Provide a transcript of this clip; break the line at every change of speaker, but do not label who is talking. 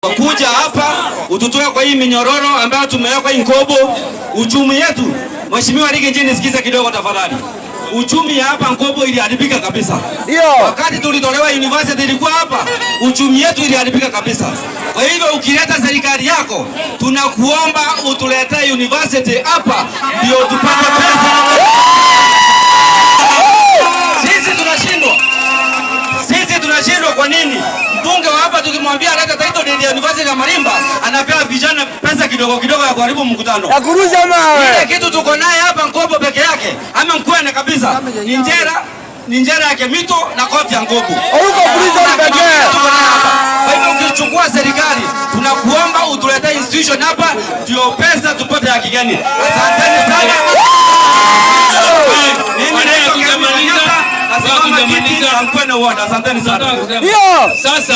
kuja hapa ututoe kwa hii minyororo ambayo tumewekwa Nkobo. Uchumi yetu, Mheshimiwa Rigathi Gachagua, nisikize kidogo tafadhali. Uchumi ya hapa Nkobo iliharibika kabisa. Ndio. Wakati tulitolewa university ilikuwa hapa, uchumi yetu iliharibika kabisa. Kwa hivyo ukileta serikali yako, tunakuomba utuletee university hapa ndio tupate pesa. Sisi tunashindwa kwa nini? Mbunge wa hapa tukimwambia leta title deed ya University ya Marimba, anapewa vijana pesa kidogo kidogo ya kuharibu mkutano. Ya kurusha mawe. Ile kitu tuko naye hapa Nkobo peke yake, ama Mkwene kabisa. Ni njera yake mito na koti ya Nkobo. Huko prison pekee. Kwa hivyo ukichukua serikali, tunakuomba utuletee institution hapa ndio pesa tupate ya kigeni. Asanteni sana. Asanteni sana.
Sasa